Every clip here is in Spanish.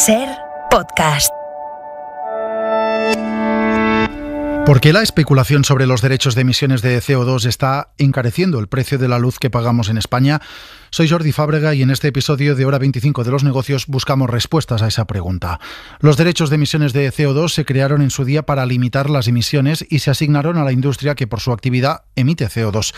SER Podcast. ¿Por qué la especulación sobre los derechos de emisiones de CO2 está encareciendo el precio de la luz que pagamos en España? Soy Jordi Fábrega y en este episodio de Hora 25 de los negocios buscamos respuestas a esa pregunta. Los derechos de emisiones de CO2 se crearon en su día para limitar las emisiones y se asignaron a la industria que por su actividad emite CO2.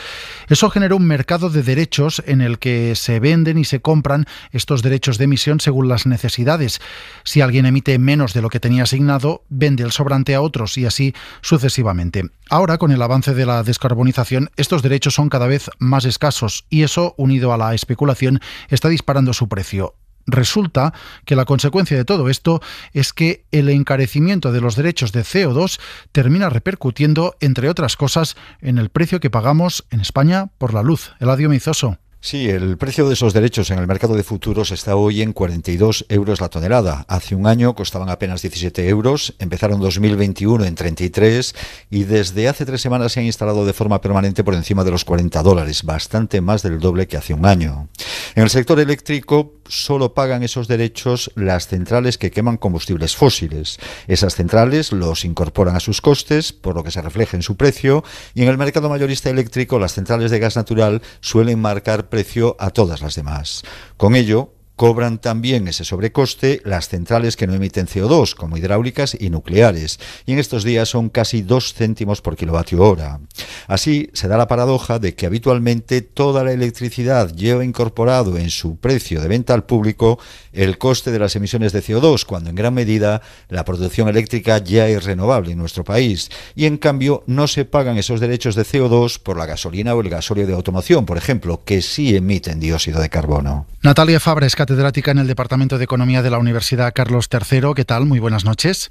Eso generó un mercado de derechos en el que se venden y se compran estos derechos de emisión según las necesidades. Si alguien emite menos de lo que tenía asignado, vende el sobrante a otros y así sucesivamente. Ahora, con el avance de la descarbonización, estos derechos son cada vez más escasos y eso, unido a la especulación, está disparando su precio. Resulta que la consecuencia de todo esto es que el encarecimiento de los derechos de CO2 termina repercutiendo, entre otras cosas, en el precio que pagamos en España por la luz. Eladio Meizoso. Sí, el precio de esos derechos en el mercado de futuros está hoy en 42 euros la tonelada. Hace un año costaban apenas 17 euros, empezaron 2021 en 33 y desde hace 3 semanas se han instalado de forma permanente por encima de los $40, bastante más del doble que hace un año. En el sector eléctrico solo pagan esos derechos las centrales que queman combustibles fósiles. Esas centrales los incorporan a sus costes, por lo que se refleja en su precio, y en el mercado mayorista eléctrico las centrales de gas natural suelen marcar precio a todas las demás. Con ello, cobran también ese sobrecoste las centrales que no emiten CO2, como hidráulicas y nucleares, y en estos días son casi 2 céntimos por kilovatio hora. Así se da la paradoja de que habitualmente toda la electricidad lleva incorporado en su precio de venta al público el coste de las emisiones de CO2, cuando en gran medida la producción eléctrica ya es renovable en nuestro país, y en cambio no se pagan esos derechos de CO2 por la gasolina o el gasóleo de automoción, por ejemplo, que sí emiten dióxido de carbono. Natalia Fabres, catedrática en el Departamento de Economía de la Universidad Carlos III. ¿Qué tal? Muy buenas noches.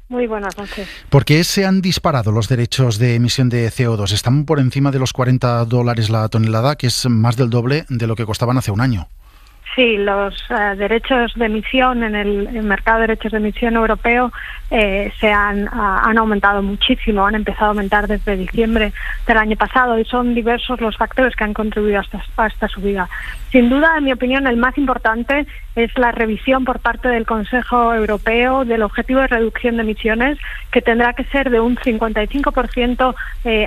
Muy buenas noches. ¿Por qué se han disparado los derechos de emisión de CO2? Están por encima de los $40 la tonelada, que es más del doble de lo que costaban hace un año. Sí, los derechos de emisión en el mercado de derechos de emisión europeo se han aumentado muchísimo, han empezado a aumentar desde diciembre del año pasado y son diversos los factores que han contribuido a esta subida. Sin duda, en mi opinión, el más importante es la revisión por parte del Consejo Europeo del objetivo de reducción de emisiones, que tendrá que ser de un 55%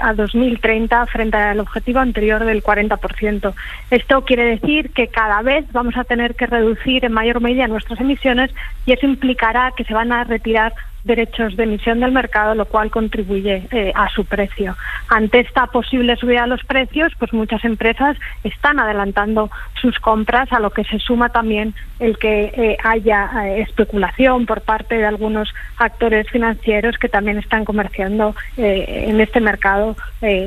a 2030 frente al objetivo anterior del 40%. Esto quiere decir que cada vez vamos a tener que reducir en mayor medida nuestras emisiones y eso implicará que se van a retirar derechos de emisión del mercado, lo cual contribuye a su precio. Ante esta posible subida de los precios, pues muchas empresas están adelantando sus compras, a lo que se suma también el que haya especulación por parte de algunos actores financieros que también están comerciando en este mercado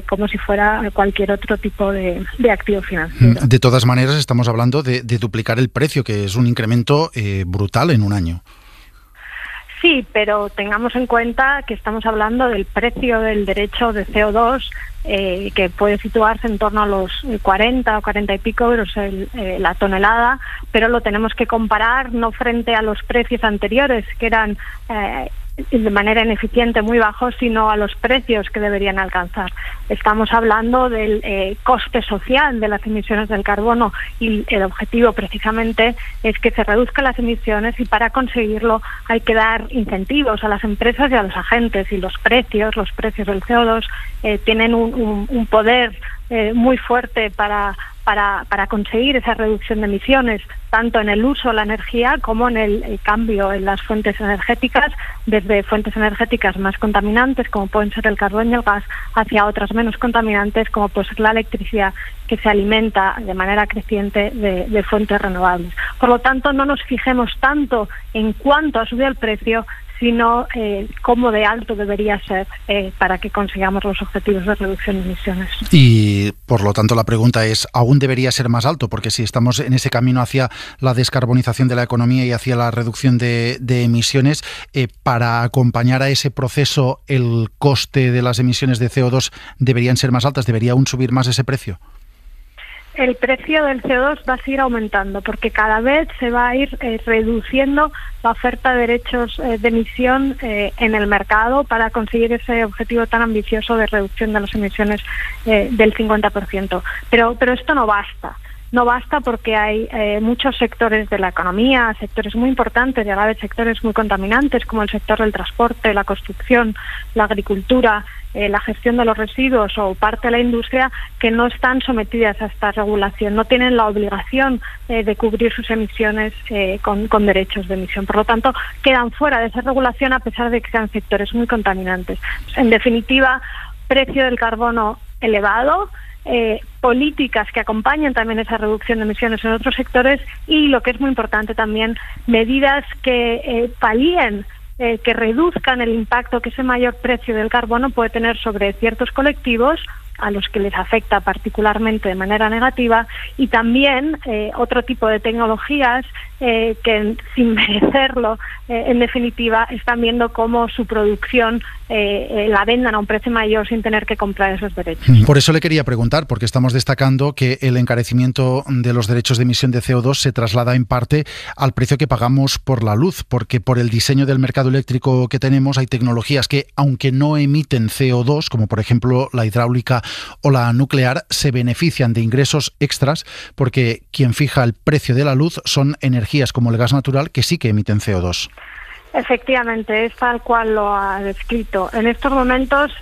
como si fuera cualquier otro tipo de activo financiero. De todas maneras, estamos hablando de duplicar el precio, que es un incremento brutal en un año. Sí, pero tengamos en cuenta que estamos hablando del precio del derecho de CO2, que puede situarse en torno a los 40 o 40 y pico euros la tonelada, pero lo tenemos que comparar no frente a los precios anteriores, que eran de manera ineficiente muy bajos, sino a los precios que deberían alcanzar. Estamos hablando del coste social de las emisiones del carbono y el objetivo precisamente es que se reduzcan las emisiones y para conseguirlo hay que dar incentivos a las empresas y a los agentes y los precios del CO2 tienen un poder muy fuerte para conseguir esa reducción de emisiones, tanto en el uso de la energía como en el cambio en las fuentes energéticas, desde fuentes energéticas más contaminantes, como pueden ser el carbón y el gas, hacia otras menos contaminantes, como puede ser la electricidad, que se alimenta de manera creciente de fuentes renovables. Por lo tanto, no nos fijemos tanto en cuánto ha subido el precio, sino cómo de alto debería ser para que consigamos los objetivos de reducción de emisiones. Y, por lo tanto, la pregunta es, ¿aún debería ser más alto? Porque si estamos en ese camino hacia la descarbonización de la economía y hacia la reducción de emisiones, para acompañar a ese proceso, ¿el coste de las emisiones de CO2 deberían ser más altas? ¿Debería aún subir más ese precio? El precio del CO2 va a seguir aumentando porque cada vez se va a ir reduciendo la oferta de derechos de emisión en el mercado para conseguir ese objetivo tan ambicioso de reducción de las emisiones del 50%. Pero esto no basta. no basta porque hay muchos sectores de la economía, sectores muy importantes y a la vez sectores muy contaminantes como el sector del transporte, la construcción, la agricultura, la gestión de los residuos o parte de la industria que no están sometidas a esta regulación, no tienen la obligación de cubrir sus emisiones con derechos de emisión. Por lo tanto, quedan fuera de esa regulación a pesar de que sean sectores muy contaminantes. En definitiva, precio del carbono elevado, políticas que acompañen también esa reducción de emisiones en otros sectores y, lo que es muy importante también, medidas que palíen, que reduzcan el impacto que ese mayor precio del carbono puede tener sobre ciertos colectivos a los que les afecta particularmente de manera negativa, y también otro tipo de tecnologías que, sin merecerlo, en definitiva, están viendo cómo su producción la vendan a un precio mayor sin tener que comprar esos derechos. Por eso le quería preguntar, porque estamos destacando que el encarecimiento de los derechos de emisión de CO2 se traslada en parte al precio que pagamos por la luz, porque por el diseño del mercado eléctrico que tenemos hay tecnologías que, aunque no emiten CO2, como por ejemplo la hidráulica o la nuclear, se benefician de ingresos extras porque quien fija el precio de la luz son energías como el gas natural que sí que emiten CO2. Efectivamente, es tal cual lo ha descrito. En estos momentos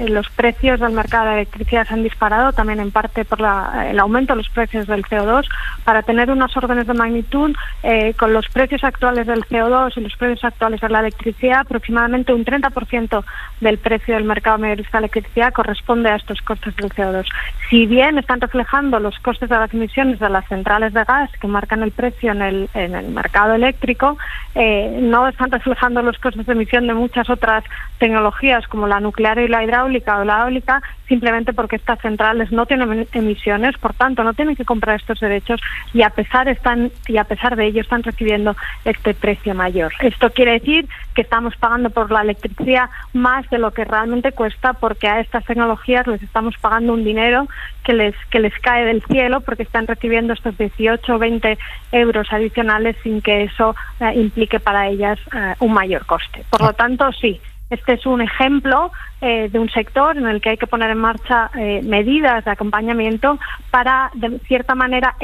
los precios del mercado de electricidad se han disparado, también en parte por el aumento de los precios del CO2. Para tener unos órdenes de magnitud, con los precios actuales del CO2 y los precios actuales de la electricidad, aproximadamente un 30% del precio del mercado mayorista de electricidad corresponde a estos costes del CO2. Si bien están reflejando los costes de las emisiones de las centrales de gas que marcan el precio en el mercado eléctrico, no están reflejando los costes de emisión de muchas otras tecnologías como la nuclear y la hidráulica o la eólica, simplemente porque estas centrales no tienen emisiones, por tanto no tienen que comprar estos derechos y a pesar de ello están recibiendo este precio mayor. Esto quiere decir que estamos pagando por la electricidad más de lo que realmente cuesta, porque a estas tecnologías les estamos pagando un dinero que les cae del cielo porque están recibiendo estos 18 o 20 euros adicionales sin que eso implique para ellas un mayor coste. Por lo tanto, sí, este es un ejemplo de un sector en el que hay que poner en marcha medidas de acompañamiento para, de cierta manera,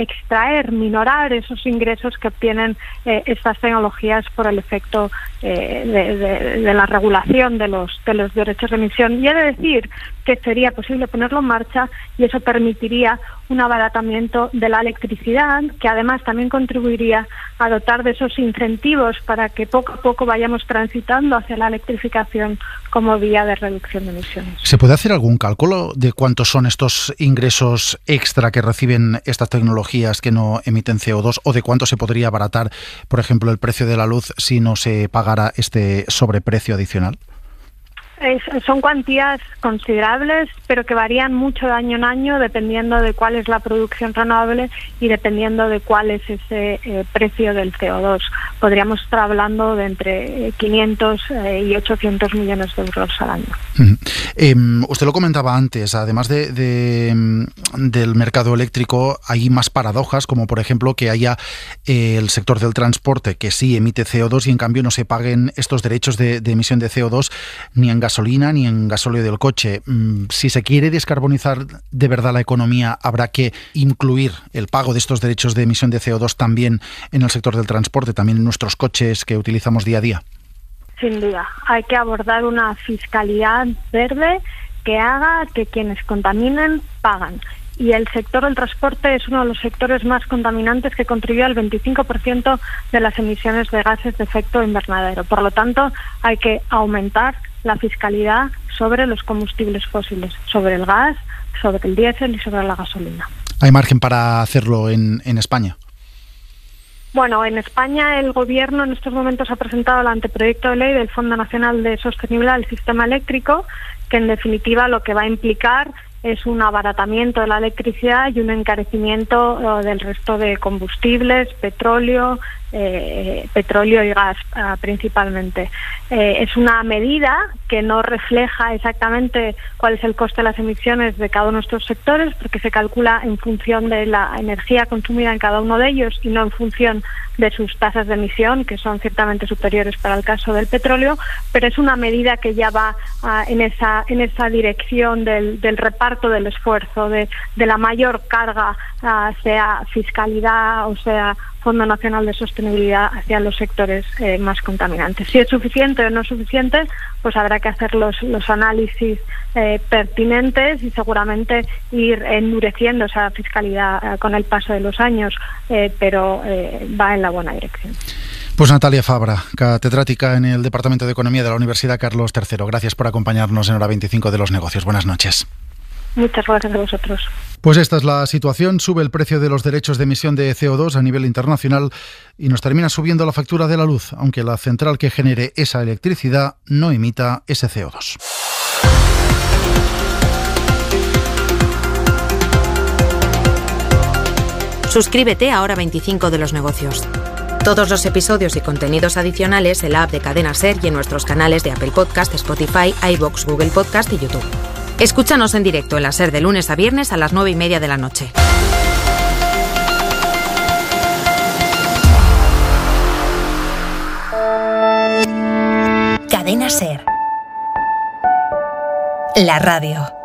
minorar esos ingresos que obtienen estas tecnologías por el efecto de la regulación de los derechos de emisión. Y he de decir que sería posible ponerlo en marcha y eso permitiría un abaratamiento de la electricidad, que además también contribuiría a dotar de esos incentivos para que poco a poco vayamos transitando hacia la electrificación como vía de reducción de emisiones. ¿Se puede hacer algún cálculo de cuántos son estos ingresos extra que reciben estas tecnologías que no emiten CO2 o de cuánto se podría abaratar, por ejemplo, el precio de la luz si no se pagara este sobreprecio adicional? Son cuantías considerables, pero que varían mucho de año en año dependiendo de cuál es la producción renovable y dependiendo de cuál es ese precio del CO2. Podríamos estar hablando de entre 500 y 800 millones de euros al año. Usted lo comentaba antes, además del mercado eléctrico hay más paradojas, como por ejemplo que haya el sector del transporte que sí emite CO2 y en cambio no se paguen estos derechos de emisión de CO2 ni en gasolina ni en gasóleo del coche. Si se quiere descarbonizar de verdad la economía, habrá que incluir el pago de estos derechos de emisión de CO2 también en el sector del transporte, también en nuestros coches que utilizamos día a día. Sin duda, hay que abordar una fiscalidad verde que haga que quienes contaminen pagan. Y el sector del transporte es uno de los sectores más contaminantes que contribuye al 25% de las emisiones de gases de efecto invernadero. Por lo tanto, hay que aumentar la fiscalidad sobre los combustibles fósiles, sobre el gas, sobre el diésel y sobre la gasolina. ¿Hay margen para hacerlo en España? Bueno, en España el Gobierno en estos momentos ha presentado el anteproyecto de ley del Fondo Nacional de Sostenibilidad del Sistema Eléctrico, que en definitiva lo que va a implicar es un abaratamiento de la electricidad y un encarecimiento del resto de combustibles, petróleo y gas principalmente. Es una medida que no refleja exactamente cuál es el coste de las emisiones de cada uno de estos sectores, porque se calcula en función de la energía consumida en cada uno de ellos y no en función de sus tasas de emisión, que son ciertamente superiores para el caso del petróleo, pero es una medida que ya va en esa dirección del reparto reparto del esfuerzo, de la mayor carga, sea fiscalidad o sea Fondo Nacional de Sostenibilidad, hacia los sectores más contaminantes. Si es suficiente o no es suficiente, pues habrá que hacer los análisis pertinentes y seguramente ir endureciendo esa fiscalidad con el paso de los años, pero va en la buena dirección. Pues Natalia Fabra, catedrática en el Departamento de Economía de la Universidad Carlos III. Gracias por acompañarnos en Hora 25 de los Negocios. Buenas noches. Muchas gracias a vosotros. Pues esta es la situación. Sube el precio de los derechos de emisión de CO2 a nivel internacional y nos termina subiendo la factura de la luz, aunque la central que genere esa electricidad no emita ese CO2. Suscríbete a Hora 25 de los Negocios. Todos los episodios y contenidos adicionales en la app de Cadena SER y en nuestros canales de Apple Podcast, Spotify, iVoox, Google Podcast y YouTube. Escúchanos en directo en la SER de lunes a viernes a las 9:30 de la noche. Cadena SER. La radio.